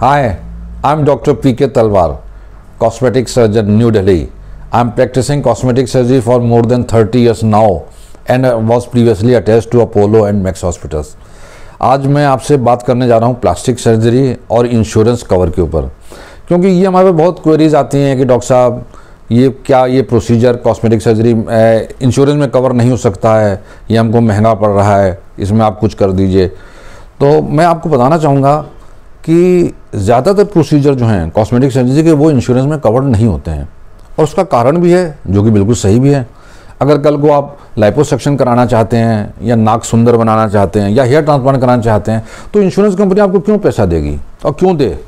Hi, I'm Dr. P.K. Talwar, cosmetic surgeon, New Delhi. I'm practicing cosmetic surgery for more than 30 years now and was previously attached to Apollo and Max Hospitals. आज मैं आपसे बात करने जा रहा हूँ plastic surgery और insurance cover के ऊपर, क्योंकि ये हमारे बहुत क्वेरीज आती हैं कि डॉक्टर साहब ये प्रोसीजर कॉस्मेटिक सर्जरी इंश्योरेंस में कवर नहीं हो सकता है, ये हमको महंगा पड़ रहा है, इसमें आप कुछ कर दीजिए। तो मैं आपको बताना चाहूँगा कि ज़्यादातर प्रोसीजर जो हैं कॉस्मेटिक सर्जरी के वो इंश्योरेंस में कवर्ड नहीं होते हैं, और उसका कारण भी है जो कि बिल्कुल सही भी है। अगर कल को आप लाइपोसक्शन कराना चाहते हैं या नाक सुंदर बनाना चाहते हैं या हेयर ट्रांसप्लांट कराना चाहते हैं तो इंश्योरेंस कंपनी आपको क्यों पैसा देगी और क्यों दे?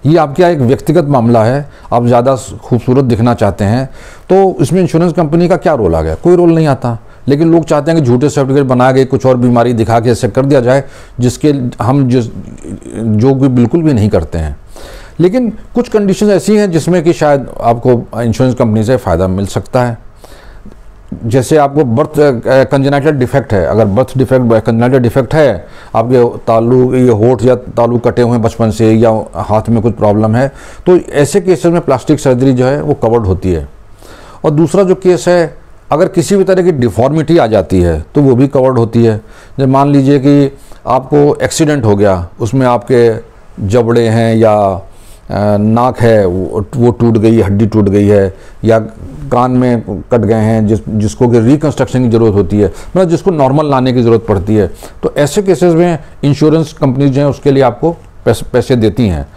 ये आपका एक व्यक्तिगत मामला है, आप ज़्यादा खूबसूरत दिखना चाहते हैं तो इसमें इंश्योरेंस कंपनी का क्या रोल आ गया? कोई रोल नहीं आता। लेकिन लोग चाहते हैं कि झूठे सर्टिफिकेट बना के कुछ और बीमारी दिखा के ऐसे कर दिया जाए जो कि बिल्कुल भी नहीं करते हैं। लेकिन कुछ कंडीशन ऐसी हैं जिसमें कि शायद आपको इंश्योरेंस कंपनी से फ़ायदा मिल सकता है। जैसे आपको बर्थ कंजेनाइटल डिफेक्ट है, अगर बर्थ डिफेक्ट कंजेनाइटल डिफेक्ट है, आपके तालु ये होठ या तालु कटे हुए हैं बचपन से या हाथ में कुछ प्रॉब्लम है, तो ऐसे केसेस में प्लास्टिक सर्जरी जो है वो कवर्ड होती है। और दूसरा जो केस है, अगर किसी भी तरह की डिफॉर्मिटी आ जाती है तो वो भी कवर्ड होती है। जब मान लीजिए कि आपको एक्सीडेंट हो गया, उसमें आपके जबड़े हैं या नाक है वो टूट गई, हड्डी टूट गई है, या कान में कट गए हैं जिसको कि रिकंस्ट्रक्शन की ज़रूरत होती है, मतलब जिसको नॉर्मल लाने की ज़रूरत पड़ती है, तो ऐसे केसेस में इंश्योरेंस कंपनी जो है उसके लिए आपको पैसे देती हैं।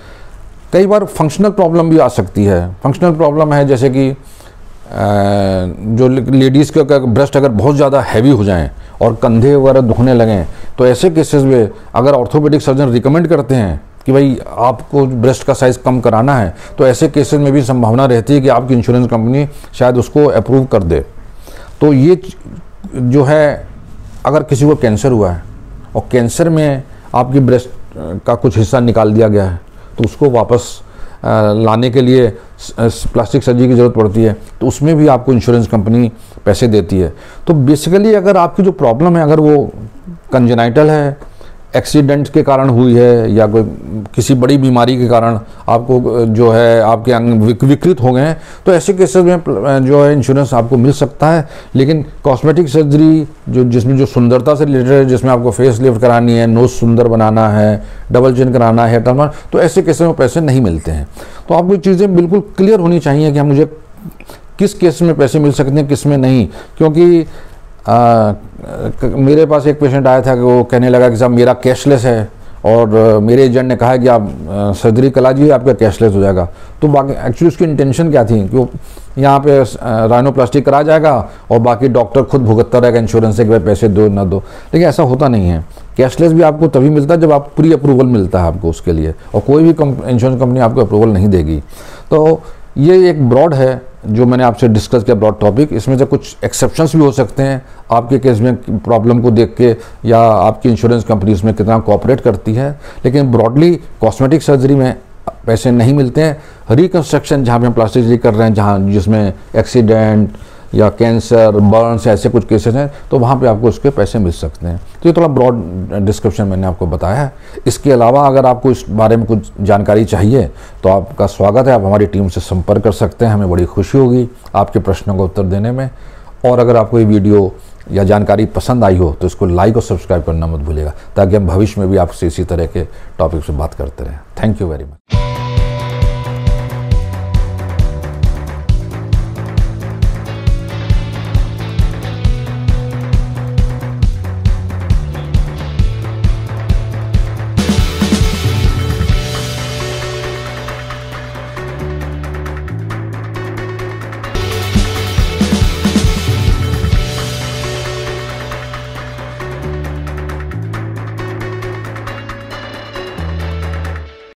कई बार फंक्शनल प्रॉब्लम भी आ सकती है। फंक्शनल प्रॉब्लम है जैसे कि जो लेडीज़ के ब्रेस्ट अगर बहुत ज़्यादा हैवी हो जाएं और कंधे वगैरह दुखने लगें, तो ऐसे केसेस में अगर ऑर्थोपेडिक सर्जन रिकमेंड करते हैं कि भाई आपको ब्रेस्ट का साइज़ कम कराना है, तो ऐसे केसेस में भी संभावना रहती है कि आपकी इंश्योरेंस कंपनी शायद उसको अप्रूव कर दे। तो ये जो है, अगर किसी को कैंसर हुआ है और कैंसर में आपकी ब्रेस्ट का कुछ हिस्सा निकाल दिया गया है, तो उसको वापस लाने के लिए प्लास्टिक सर्जरी की ज़रूरत पड़ती है, तो उसमें भी आपको इंश्योरेंस कंपनी पैसे देती है। तो बेसिकली अगर आपकी जो प्रॉब्लम है, अगर वो कंजेनाइटल है, एक्सीडेंट के कारण हुई है, या कोई किसी बड़ी बीमारी के कारण आपको जो है आपके अंग विकृत हो गए हैं, तो ऐसे केसेस में जो है इंश्योरेंस आपको मिल सकता है। लेकिन कॉस्मेटिक सर्जरी जिसमें जो सुंदरता से रिलेटेड है, जिसमें आपको फेस लिफ्ट करानी है, नोज सुंदर बनाना है, डबल चिन कराना है, हेयर ट्रांसप्लांट, तो ऐसे केसेस में पैसे नहीं मिलते हैं। तो आपको चीज़ें बिल्कुल क्लियर होनी चाहिए कि हम मुझे किस केस में पैसे मिल सकते हैं, किस में नहीं। क्योंकि मेरे पास एक पेशेंट आया था कि वो कहने लगा कि साहब मेरा कैशलेस है, और मेरे एजेंट ने कहा कि आप सर्जरी करा दीजिए, आपका कैशलेस हो जाएगा। तो बाकी एक्चुअली उसकी इंटेंशन क्या थी कि वो यहाँ पे राइनोप्लास्टी करा जाएगा और बाकी डॉक्टर खुद भुगतता रहेगा इंश्योरेंस से कि भाई पैसे दो ना दो। लेकिन ऐसा होता नहीं है। कैशलेस भी आपको तभी मिलता है जब आप प्री अप्रूवल मिलता है आपको उसके लिए, और कोई भी इंश्योरेंस कंपनी आपको अप्रूवल नहीं देगी। तो ये एक ब्रॉड है जो मैंने आपसे डिस्कस किया, ब्रॉड टॉपिक। इसमें से कुछ एक्सेप्शंस भी हो सकते हैं आपके केस में प्रॉब्लम को देख के, या आपकी इंश्योरेंस कंपनी इसमें कितना कोऑपरेट करती है। लेकिन ब्रॉडली कॉस्मेटिक सर्जरी में पैसे नहीं मिलते हैं। रिकंस्ट्रक्शन जहाँ पे हम प्लास्टिक सर्जरी कर रहे हैं, जिसमें एक्सीडेंट या कैंसर, बर्न्स, ऐसे कुछ केसेस हैं, तो वहाँ पे आपको उसके पैसे मिल सकते हैं। तो ये थोड़ा ब्रॉड डिस्क्रिप्शन मैंने आपको बताया है। इसके अलावा अगर आपको इस बारे में कुछ जानकारी चाहिए तो आपका स्वागत है, आप हमारी टीम से संपर्क कर सकते हैं। हमें बड़ी खुशी होगी आपके प्रश्नों का उत्तर देने में। और अगर आपको ये वीडियो या जानकारी पसंद आई हो तो इसको लाइक और सब्सक्राइब करना मत भूलिएगा, ताकि हम भविष्य में भी आपसे इसी तरह के टॉपिक से बात करते रहें। Thank you very much.